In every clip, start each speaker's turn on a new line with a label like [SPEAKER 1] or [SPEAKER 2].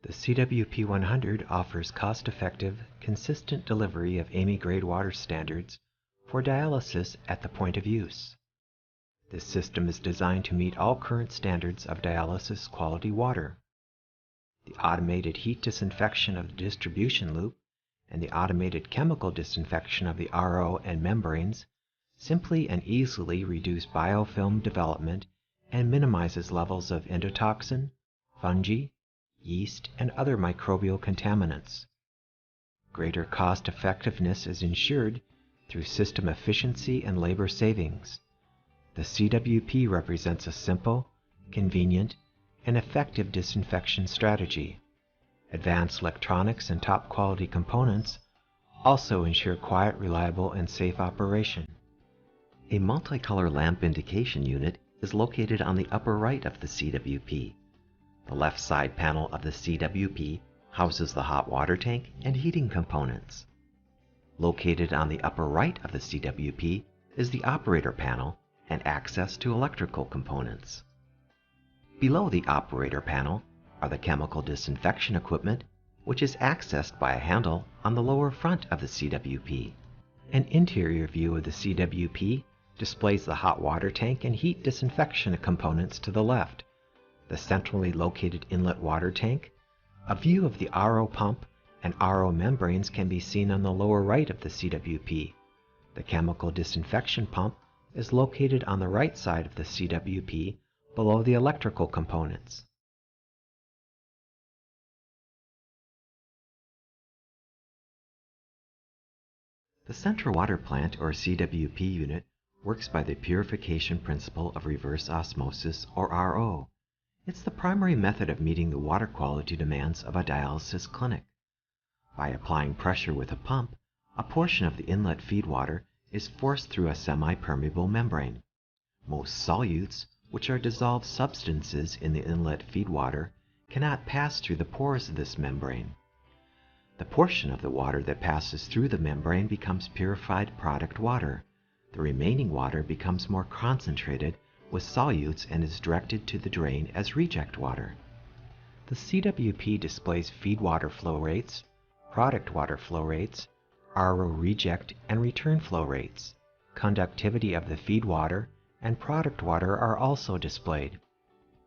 [SPEAKER 1] The CWP100 offers cost-effective, consistent delivery of AMI-grade water standards for dialysis at the point of use. This system is designed to meet all current standards of dialysis quality water. The automated heat disinfection of the distribution loop and the automated chemical disinfection of the RO and membranes simply and easily reduce biofilm development and minimizes levels of endotoxin, fungi, yeast, and other microbial contaminants. Greater cost effectiveness is ensured through system efficiency and labor savings. The CWP represents a simple, convenient, and effective disinfection strategy. Advanced electronics and top-quality components also ensure quiet, reliable, and safe operation.
[SPEAKER 2] A multicolor lamp indication unit is located on the upper right of the CWP. The left side panel of the CWP houses the hot water tank and heating components. Located on the upper right of the CWP is the operator panel and access to electrical components. Below the operator panel are the chemical disinfection equipment, which is accessed by a handle on the lower front of the CWP. An interior view of the CWP displays the hot water tank and heat disinfection components to the left, the centrally located inlet water tank. A view of the RO pump and RO membranes can be seen on the lower right of the CWP. The chemical disinfection pump is located on the right side of the CWP below the electrical components. The Central Water Plant, or CWP unit, works by the purification principle of reverse osmosis, or RO. It's the primary method of meeting the water quality demands of a dialysis clinic. By applying pressure with a pump, a portion of the inlet feed water is forced through a semi-permeable membrane. Most solutes, which are dissolved substances in the inlet feed water, cannot pass through the pores of this membrane. The portion of the water that passes through the membrane becomes purified product water. The remaining water becomes more concentrated with solutes and is directed to the drain as reject water. The CWP displays feed water flow rates, product water flow rates, RO reject and return flow rates. Conductivity of the feed water and product water are also displayed.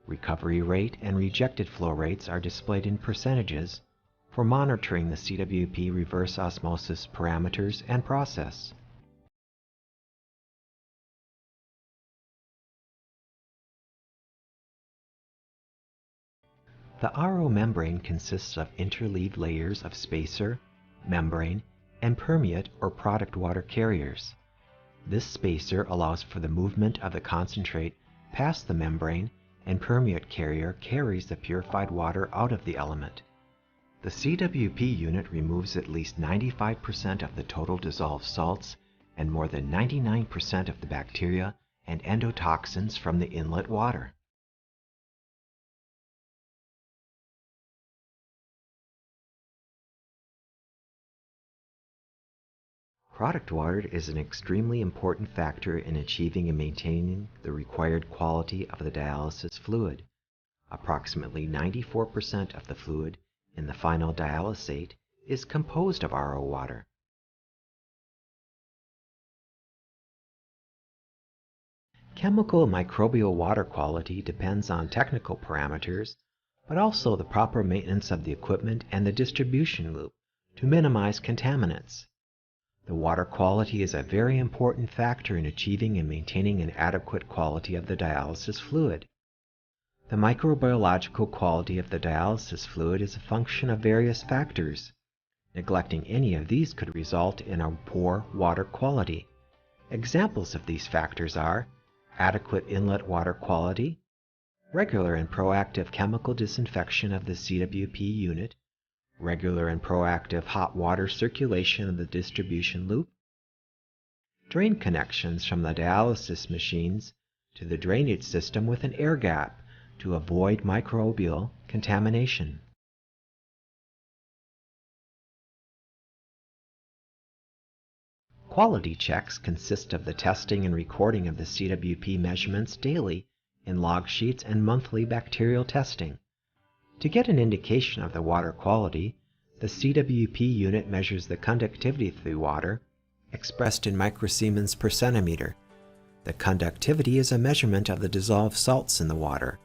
[SPEAKER 2] Recovery rate and rejected flow rates are displayed in percentages for monitoring the CWP reverse osmosis parameters and process. The RO membrane consists of interleaved layers of spacer, membrane, and permeate or product water carriers. This spacer allows for the movement of the concentrate past the membrane, and permeate carrier carries the purified water out of the element. The CWP unit removes at least 95% of the total dissolved salts and more than 99% of the bacteria and endotoxins from the inlet water. Product water is an extremely important factor in achieving and maintaining the required quality of the dialysis fluid. Approximately 94% of the fluid in the final dialysate is composed of RO water. Chemical and microbial water quality depends on technical parameters, but also the proper maintenance of the equipment and the distribution loop to minimize contaminants. The water quality is a very important factor in achieving and maintaining an adequate quality of the dialysis fluid. The microbiological quality of the dialysis fluid is a function of various factors. Neglecting any of these could result in a poor water quality. Examples of these factors are adequate inlet water quality, regular and proactive chemical disinfection of the CWP unit, regular and proactive hot water circulation of the distribution loop, drain connections from the dialysis machines to the drainage system with an air gap to avoid microbial contamination. Quality checks consist of the testing and recording of the CWP measurements daily in log sheets and monthly bacterial testing.
[SPEAKER 1] To get an indication of the water quality, the CWP unit measures the conductivity of the water, expressed in microsiemens per centimeter. The conductivity is a measurement of the dissolved salts in the water.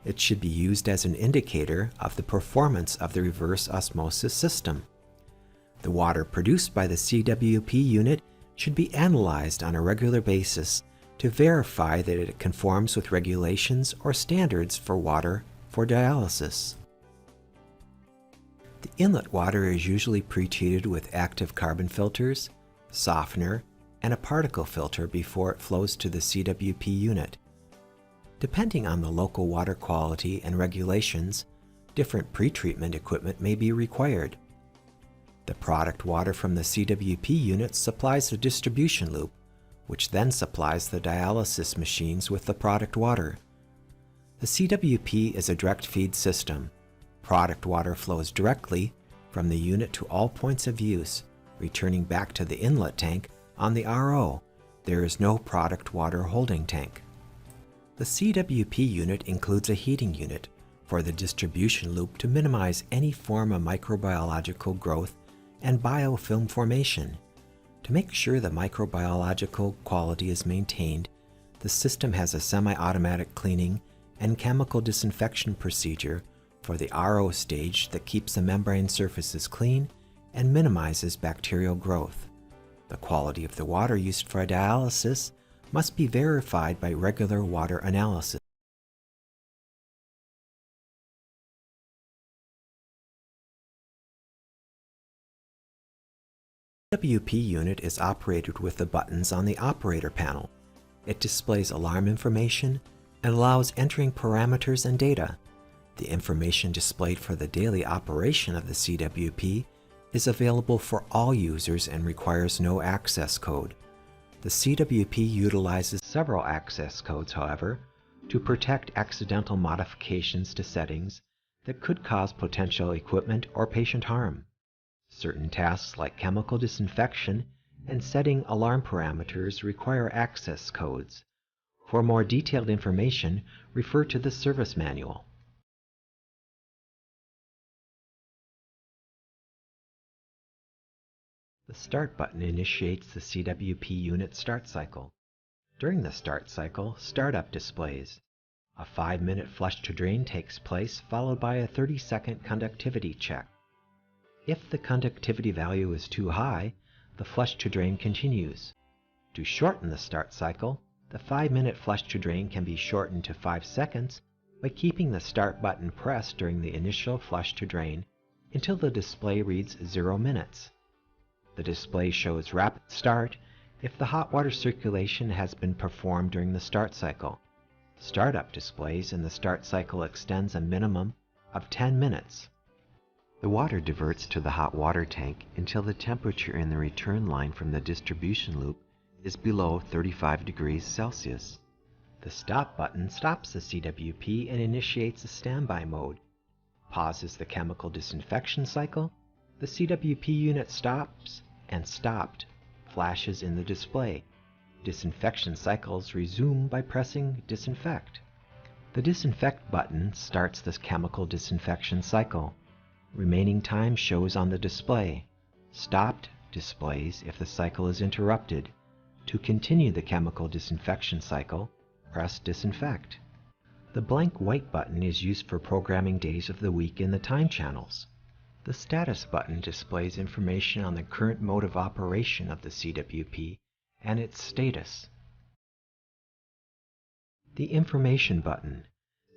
[SPEAKER 1] It should be used as an indicator of the performance of the reverse osmosis system. The water produced by the CWP unit should be analyzed on a regular basis to verify that it conforms with regulations or standards for water for dialysis. The inlet water is usually pretreated with active carbon filters, softener, and a particle filter before it flows to the CWP unit. Depending on the local water quality and regulations, different pretreatment equipment may be required. The product water from the CWP unit supplies the distribution loop, which then supplies the dialysis machines with the product water. The CWP is a direct feed system. Product water flows directly from the unit to all points of use, returning back to the inlet tank on the RO. There is no product water holding tank. The CWP unit includes a heating unit for the distribution loop to minimize any form of microbiological growth and biofilm formation. To make sure the microbiological quality is maintained, the system has a semi-automatic cleaning and chemical disinfection procedure for the RO stage that keeps the membrane surfaces clean and minimizes bacterial growth. The quality of the water used for dialysis must be verified by regular water analysis. The CWP unit is operated with the buttons on the operator panel. It displays alarm information and allows entering parameters and data. The information displayed for the daily operation of the CWP is available for all users and requires no access code. The CWP utilizes several access codes, however, to protect accidental modifications to settings that could cause potential equipment or patient harm. Certain tasks like chemical disinfection and setting alarm parameters require access codes. For more detailed information, refer to the service manual. The Start button initiates the CWP unit start cycle. During the start cycle, startup displays. A 5-minute flush to drain takes place, followed by a 30-second conductivity check. If the conductivity value is too high, the flush to drain continues. To shorten the start cycle, the 5-minute flush to drain can be shortened to 5 seconds by keeping the Start button pressed during the initial flush to drain until the display reads 0 minutes. The display shows rapid start if the hot water circulation has been performed during the start cycle. Startup displays and the start cycle extends a minimum of 10 minutes. The water diverts to the hot water tank until the temperature in the return line from the distribution loop is below 35 degrees Celsius. The Stop button stops the CWP and initiates a standby mode. Pauses the chemical disinfection cycle. The CWP unit stops and Stopped flashes in the display. Disinfection cycles resume by pressing Disinfect. The Disinfect button starts the chemical disinfection cycle. Remaining time shows on the display. Stopped displays if the cycle is interrupted. To continue the chemical disinfection cycle, press Disinfect. The blank white button is used for programming days of the week in the time channels. The Status button displays information on the current mode of operation of the CWP and its status. The Information button.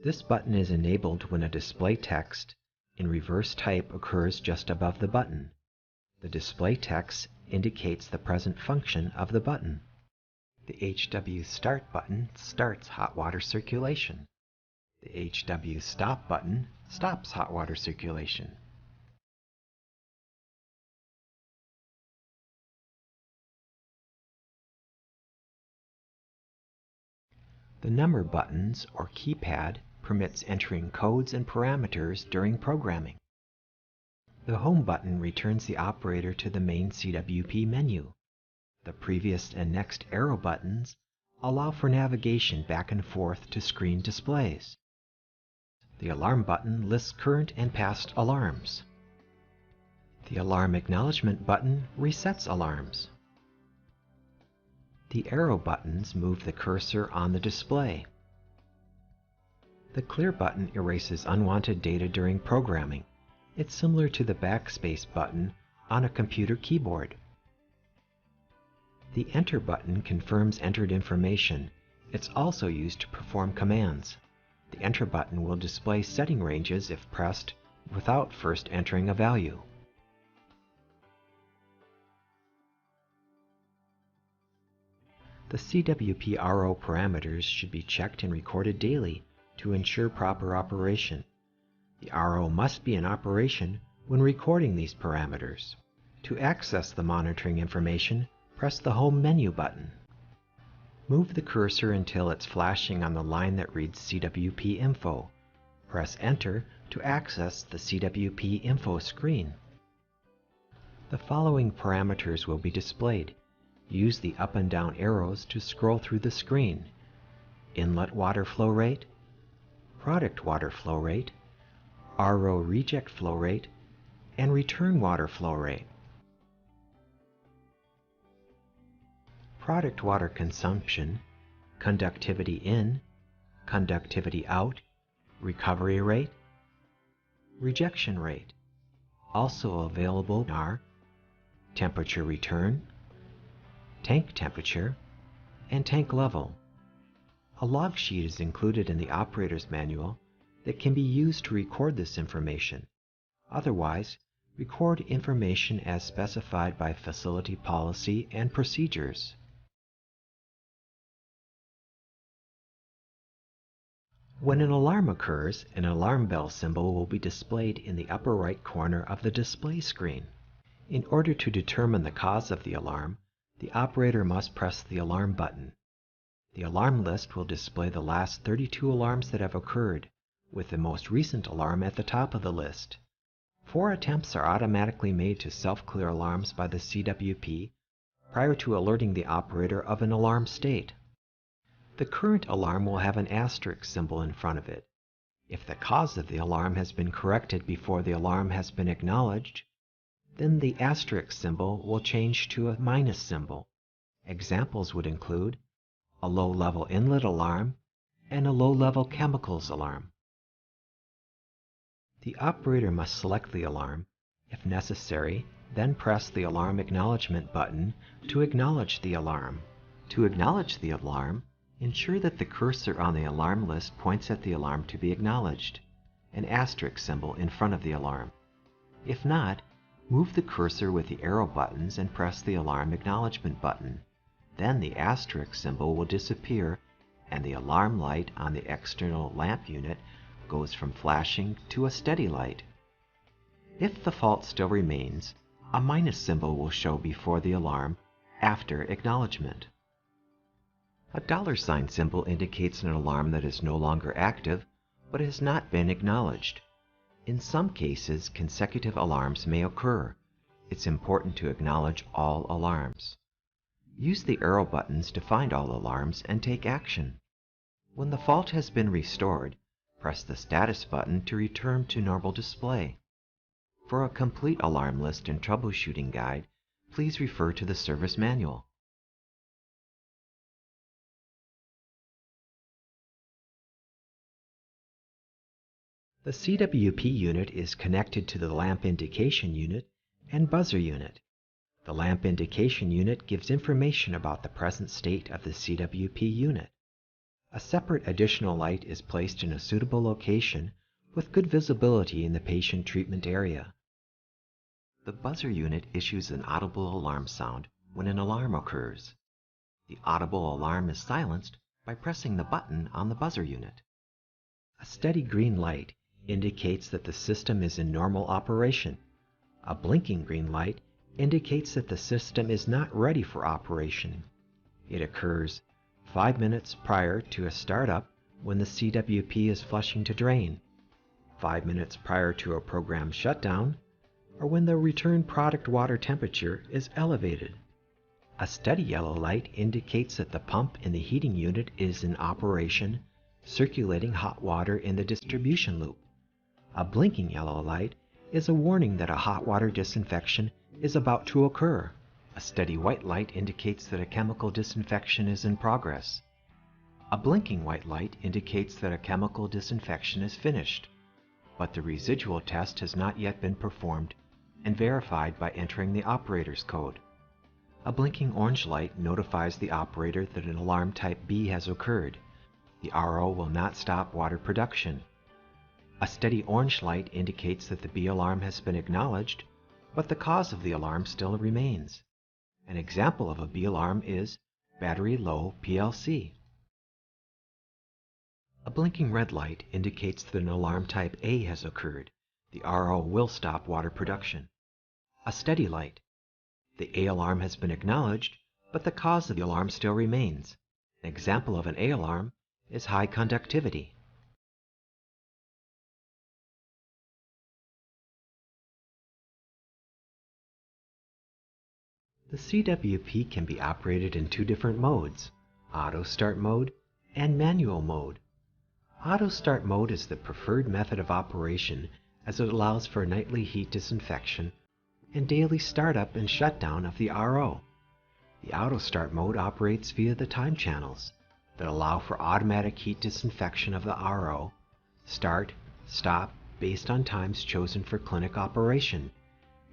[SPEAKER 1] This button is enabled when a display text in reverse type occurs just above the button. The display text indicates the present function of the button. The HW Start button starts hot water circulation. The HW Stop button stops hot water circulation. The Number buttons or keypad permits entering codes and parameters during programming. The Home button returns the operator to the main CWP menu. The previous and next arrow buttons allow for navigation back and forth to screen displays. The Alarm button lists current and past alarms. The Alarm Acknowledgement button resets alarms. The arrow buttons move the cursor on the display. The Clear button erases unwanted data during programming. It's similar to the backspace button on a computer keyboard. The Enter button confirms entered information. It's also used to perform commands. The Enter button will display setting ranges if pressed without first entering a value. The CWP-RO parameters should be checked and recorded daily to ensure proper operation. The RO must be in operation when recording these parameters. To access the monitoring information, press the Home menu button. Move the cursor until it's flashing on the line that reads CWP Info. Press Enter to access the CWP Info screen. The following parameters will be displayed. Use the up and down arrows to scroll through the screen. Inlet water flow rate, product water flow rate, RO reject flow rate, and return water flow rate. Product water consumption, conductivity in, conductivity out, recovery rate, rejection rate. Also available are temperature return, tank temperature, and tank level. A log sheet is included in the operator's manual that can be used to record this information. Otherwise, record information as specified by facility policy and procedures. When an alarm occurs, an alarm bell symbol will be displayed in the upper right corner of the display screen. In order to determine the cause of the alarm, the operator must press the Alarm button. The alarm list will display the last 32 alarms that have occurred, with the most recent alarm at the top of the list. 4 attempts are automatically made to self-clear alarms by the CWP prior to alerting the operator of an alarm state. The current alarm will have an asterisk symbol in front of it. If the cause of the alarm has been corrected before the alarm has been acknowledged, then the asterisk symbol will change to a minus symbol. Examples would include a low-level inlet alarm and a low-level chemicals alarm. The operator must select the alarm. If necessary, then press the Alarm Acknowledgement button to acknowledge the alarm. To acknowledge the alarm, ensure that the cursor on the alarm list points at the alarm to be acknowledged, an asterisk symbol in front of the alarm. If not, move the cursor with the arrow buttons and press the Alarm Acknowledgement button. Then the asterisk symbol will disappear and the alarm light on the external lamp unit goes from flashing to a steady light. If the fault still remains, a minus symbol will show before the alarm after acknowledgement. A $sign symbol indicates an alarm that is no longer active but has not been acknowledged. In some cases, consecutive alarms may occur. It's important to acknowledge all alarms. Use the arrow buttons to find all alarms and take action. When the fault has been restored, press the status button to return to normal display. For a complete alarm list and troubleshooting guide, please refer to the service manual. The CWP unit is connected to the lamp indication unit and buzzer unit. The lamp indication unit gives information about the present state of the CWP unit. A separate additional light is placed in a suitable location with good visibility in the patient treatment area. The buzzer unit issues an audible alarm sound when an alarm occurs. The audible alarm is silenced by pressing the button on the buzzer unit. A steady green light indicates that the system is in normal operation. A blinking green light indicates that the system is not ready for operation. It occurs 5 minutes prior to a startup when the CWP is flushing to drain, 5 minutes prior to a program shutdown, or when the return product water temperature is elevated. A steady yellow light indicates that the pump in the heating unit is in operation circulating hot water in the distribution loop. A blinking yellow light is a warning that a hot water disinfection is about to occur. A steady white light indicates that a chemical disinfection is in progress. A blinking white light indicates that a chemical disinfection is finished, but the residual test has not yet been performed and verified by entering the operator's code. A blinking orange light notifies the operator that an alarm type B has occurred. The RO will not stop water production. A steady orange light indicates that the B alarm has been acknowledged, but the cause of the alarm still remains. An example of a B alarm is battery low PLC. A blinking red light indicates that an alarm type A has occurred. The RO will stop water production. A steady light. The A alarm has been acknowledged, but the cause of the alarm still remains. An example of an A alarm is high conductivity. The CWP can be operated in two different modes, auto start mode and manual mode. Auto start mode is the preferred method of operation as it allows for nightly heat disinfection and daily startup and shutdown of the RO. The auto start mode operates via the time channels that allow for automatic heat disinfection of the RO, start, stop based on times chosen for clinic operation.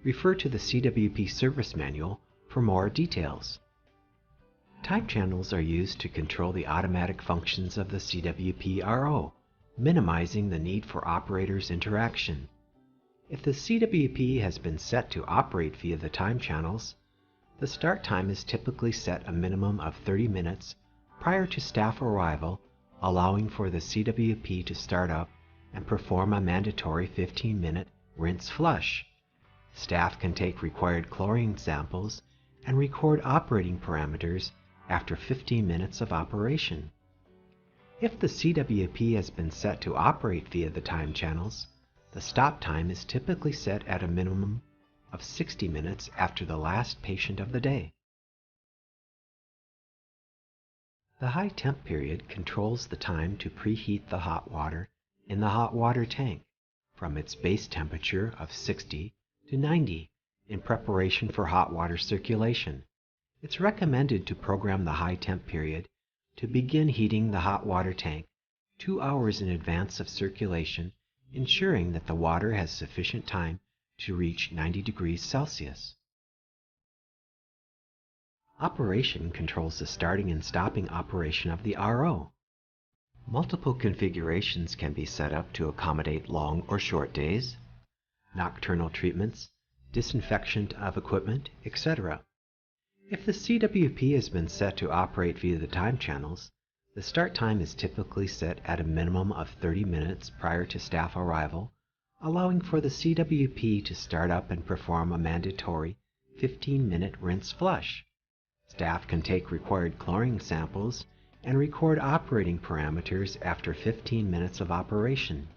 [SPEAKER 1] Refer to the CWP service manual for more details. Time channels are used to control the automatic functions of the CWP RO, minimizing the need for operators' interaction. If the CWP has been set to operate via the time channels, the start time is typically set a minimum of 30 minutes prior to staff arrival, allowing for the CWP to start up and perform a mandatory 15-minute rinse flush. Staff can take required chlorine samples and record operating parameters after 15 minutes of operation. If the CWP has been set to operate via the time channels, the stop time is typically set at a minimum of 60 minutes after the last patient of the day. The high temp period controls the time to preheat the hot water in the hot water tank from its base temperature of 60 to 90 in preparation for hot water circulation. It's recommended to program the high temp period to begin heating the hot water tank 2 hours in advance of circulation, ensuring that the water has sufficient time to reach 90 degrees Celsius. Operation controls the starting and stopping operation of the RO. Multiple configurations can be set up to accommodate long or short days, nocturnal treatments, disinfection of equipment, etc. If the CWP has been set to operate via the time channels, the start time is typically set at a minimum of 30 minutes prior to staff arrival, allowing for the CWP to start up and perform a mandatory 15-minute rinse flush. Staff can take required chlorine samples and record operating parameters after 15 minutes of operation.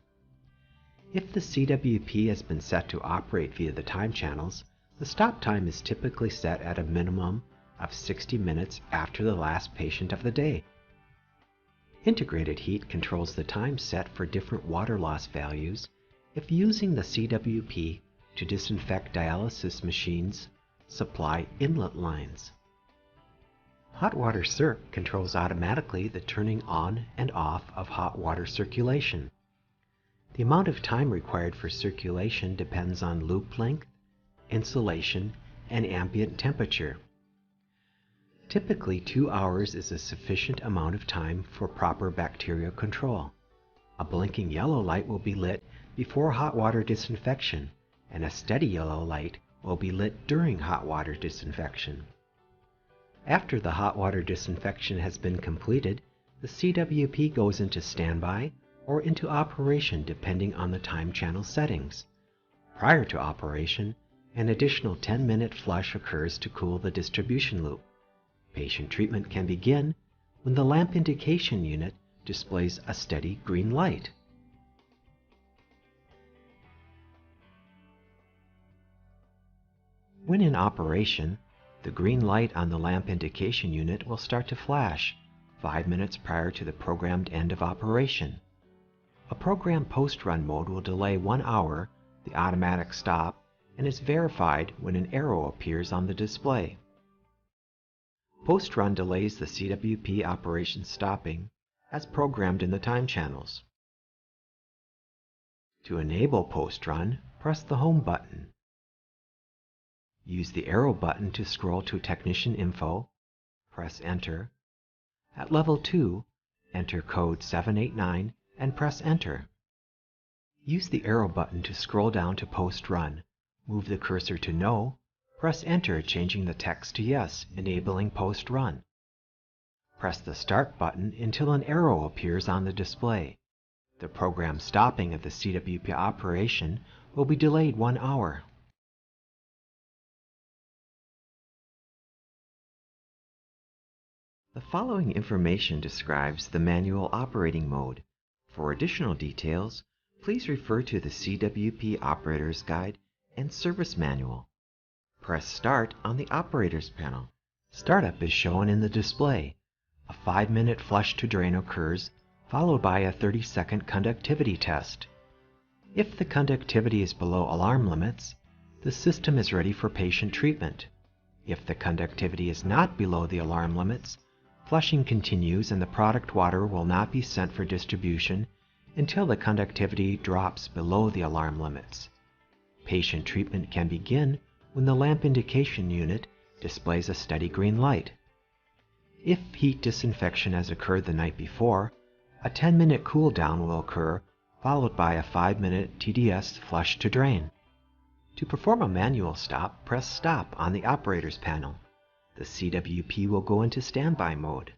[SPEAKER 1] If the CWP has been set to operate via the time channels, the stop time is typically set at a minimum of 60 minutes after the last patient of the day. Integrated heat controls the time set for different water loss values if using the CWP to disinfect dialysis machines, supply inlet lines. Hot water circ controls automatically the turning on and off of hot water circulation. The amount of time required for circulation depends on loop length, insulation, and ambient temperature. Typically, 2 hours is a sufficient amount of time for proper bacterial control. A blinking yellow light will be lit before hot water disinfection, and a steady yellow light will be lit during hot water disinfection. After the hot water disinfection has been completed, the CWP goes into standby or into operation depending on the time channel settings. Prior to operation, an additional 10-minute flush occurs to cool the distribution loop. Patient treatment can begin when the lamp indication unit displays a steady green light. When in operation, the green light on the lamp indication unit will start to flash, 5 minutes prior to the programmed end of operation. A programmed post-run mode will delay 1 hour the automatic stop and is verified when an arrow appears on the display. Post-run delays the CWP operation stopping as programmed in the time channels. To enable post-run, press the Home button. Use the arrow button to scroll to Technician Info, press Enter. At Level 2, enter code 789 and press Enter. Use the arrow button to scroll down to post-run. Move the cursor to No, press Enter, changing the text to Yes, enabling post-run. Press the Start button until an arrow appears on the display. The program stopping of the CWP operation will be delayed 1 hour. The following information describes the manual operating mode. For additional details, please refer to the CWP Operator's Guide and Service Manual. Press Start on the Operator's panel. Startup is shown in the display. A 5-minute flush to drain occurs, followed by a 30-second conductivity test. If the conductivity is below alarm limits, the system is ready for patient treatment. If the conductivity is not below the alarm limits, flushing continues and the product water will not be sent for distribution until the conductivity drops below the alarm limits. Patient treatment can begin when the lamp indication unit displays a steady green light. If heat disinfection has occurred the night before, a 10-minute cool down will occur, followed by a 5-minute TDS flush to drain. To perform a manual stop, press Stop on the Operator's panel. The CWP will go into standby mode.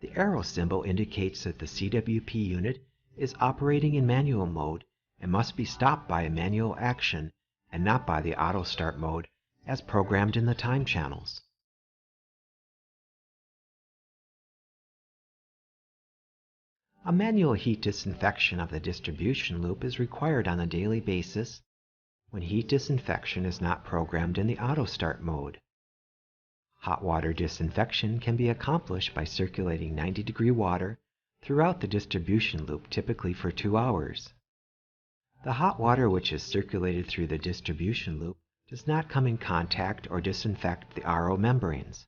[SPEAKER 1] The arrow symbol indicates that the CWP unit is operating in manual mode and must be stopped by a manual action and not by the auto start mode as programmed in the time channels. A manual heat disinfection of the distribution loop is required on a daily basis when heat disinfection is not programmed in the auto start mode. Hot water disinfection can be accomplished by circulating 90-degree water throughout the distribution loop, typically for 2 hours. The hot water which is circulated through the distribution loop does not come in contact or disinfect the RO membranes.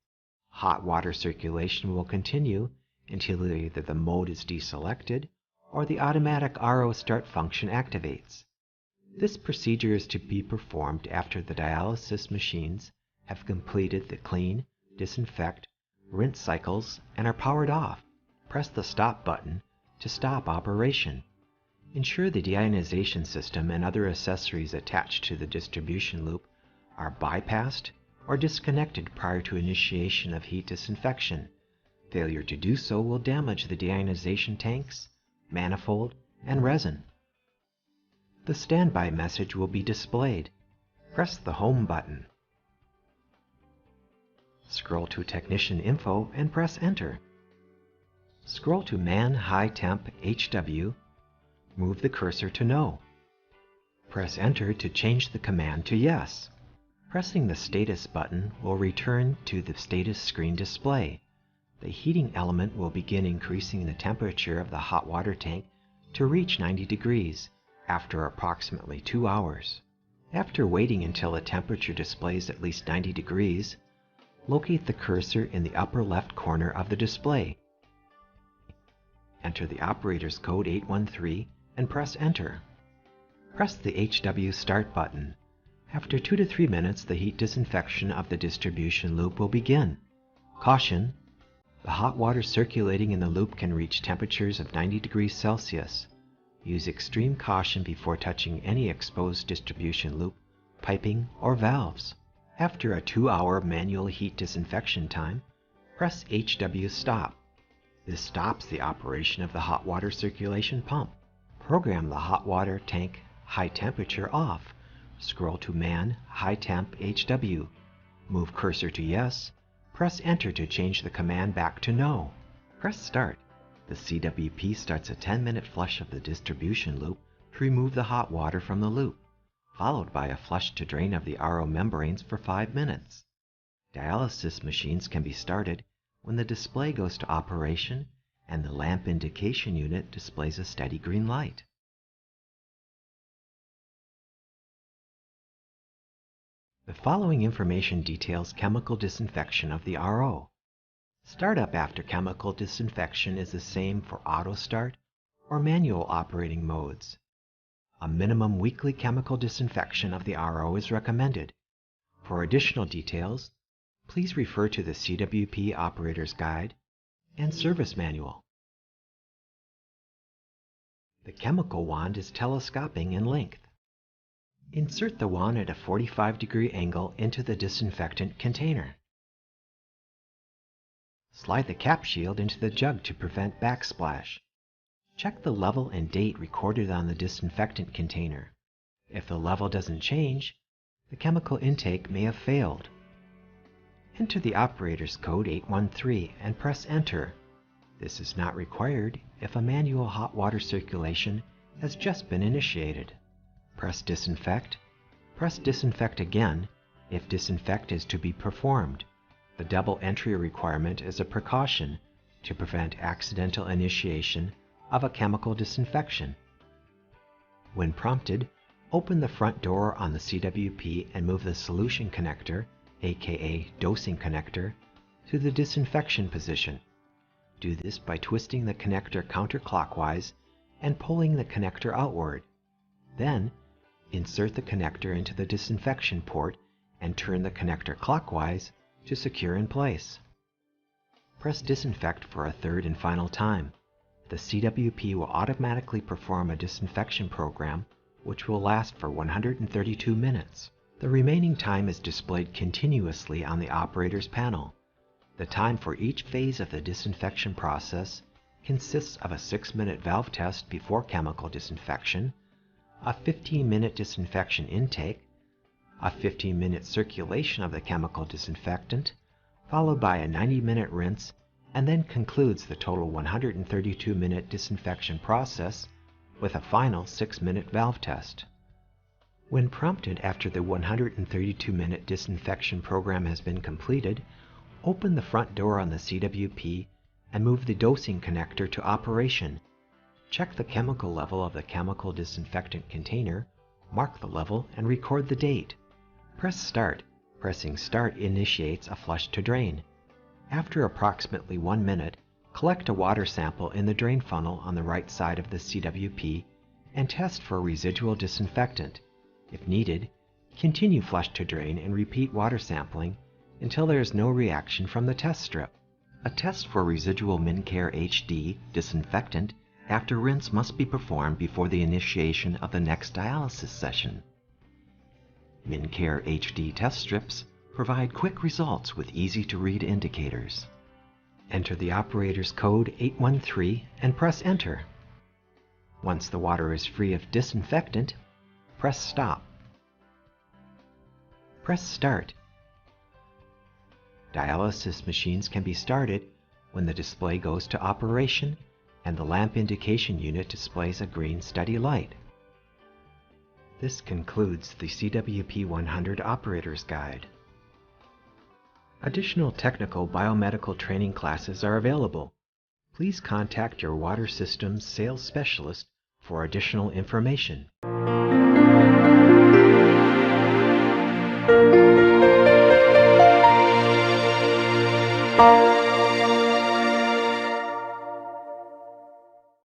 [SPEAKER 1] Hot water circulation will continue until either the mode is deselected or the automatic RO start function activates. This procedure is to be performed after the dialysis machines have completed the clean, disinfect, rinse cycles and are powered off. Press the Stop button to stop operation. Ensure the deionization system and other accessories attached to the distribution loop are bypassed or disconnected prior to initiation of heat disinfection. Failure to do so will damage the deionization tanks, manifold, and resin. The standby message will be displayed. Press the Home button. Scroll to Technician Info and press Enter. Scroll to Man High Temp HW. Move the cursor to No. Press Enter to change the command to Yes. Pressing the Status button will return to the status screen display. The heating element will begin increasing the temperature of the hot water tank to reach 90 degrees after approximately 2 hours. After waiting until the temperature displays at least 90 degrees, locate the cursor in the upper left corner of the display. Enter the operator's code 813 and press Enter. Press the HW Start button. After 2 to 3 minutes, the heat disinfection of the distribution loop will begin. Caution: the hot water circulating in the loop can reach temperatures of 90 degrees Celsius. Use extreme caution before touching any exposed distribution loop, piping, or valves. After a 2-hour manual heat disinfection time, press HW Stop. This stops the operation of the hot water circulation pump. Program the hot water tank high temperature off. Scroll to Man High Temp HW. Move cursor to Yes. Press Enter to change the command back to No. Press Start. The CWP starts a 10-minute flush of the distribution loop to remove the hot water from the loop, followed by a flush to drain of the RO membranes for 5 minutes. Dialysis machines can be started
[SPEAKER 2] when the display goes to operation and the lamp indication unit displays a steady green light. The following information details chemical disinfection of the RO. Startup after chemical disinfection is the same for auto start or manual operating modes. A minimum weekly chemical disinfection of the RO is recommended. For additional details, please refer to the CWP Operator's Guide and Service Manual. The chemical wand is telescoping in length. Insert the wand at a 45-degree angle into the disinfectant container. Slide the cap shield into the jug to prevent backsplash. Check the level and date recorded on the disinfectant container. If the level doesn't change, the chemical intake may have failed. Enter the operator's code 813 and press Enter. This is not required if a manual hot water circulation has just been initiated. Press Disinfect. Press Disinfect again if disinfect is to be performed. The double entry requirement is a precaution to prevent accidental initiation of a chemical disinfection. When prompted, open the front door on the CWP and move the solution connector, aka dosing connector, to the disinfection position. Do this by twisting the connector counterclockwise and pulling the connector outward. Then, insert the connector into the disinfection port and turn the connector clockwise to secure in place. Press Disinfect for a third and final time. The CWP will automatically perform a disinfection program which will last for 132 minutes. The remaining time is displayed continuously on the operator's panel. The time for each phase of the disinfection process consists of a 6-minute valve test before chemical disinfection, a 15-minute disinfection intake, a 15-minute circulation of the chemical disinfectant, followed by a 90-minute rinse, and then concludes the total 132-minute disinfection process with a final 6-minute valve test. When prompted after the 132-minute disinfection program has been completed, open the front door on the CWP and move the dosing connector to operation. Check the chemical level of the chemical disinfectant container, mark the level, and record the date. Press Start. Pressing Start initiates a flush to drain. After approximately 1 minute, collect a water sample in the drain funnel on the right side of the CWP and test for residual disinfectant. If needed, continue flush to drain and repeat water sampling until there is no reaction from the test strip. A test for residual MinCare HD disinfectant after rinse must be performed before the initiation of the next dialysis session. MinCare HD test strips provide quick results with easy-to-read indicators. Enter the operator's code 813 and press Enter. Once the water is free of disinfectant, press Stop. Press Start. Dialysis machines can be started when the display goes to operation and the lamp indication unit displays a green steady light. This concludes the CWP100 Operator's Guide. Additional technical biomedical training classes are available. Please contact your water systems sales specialist for additional information.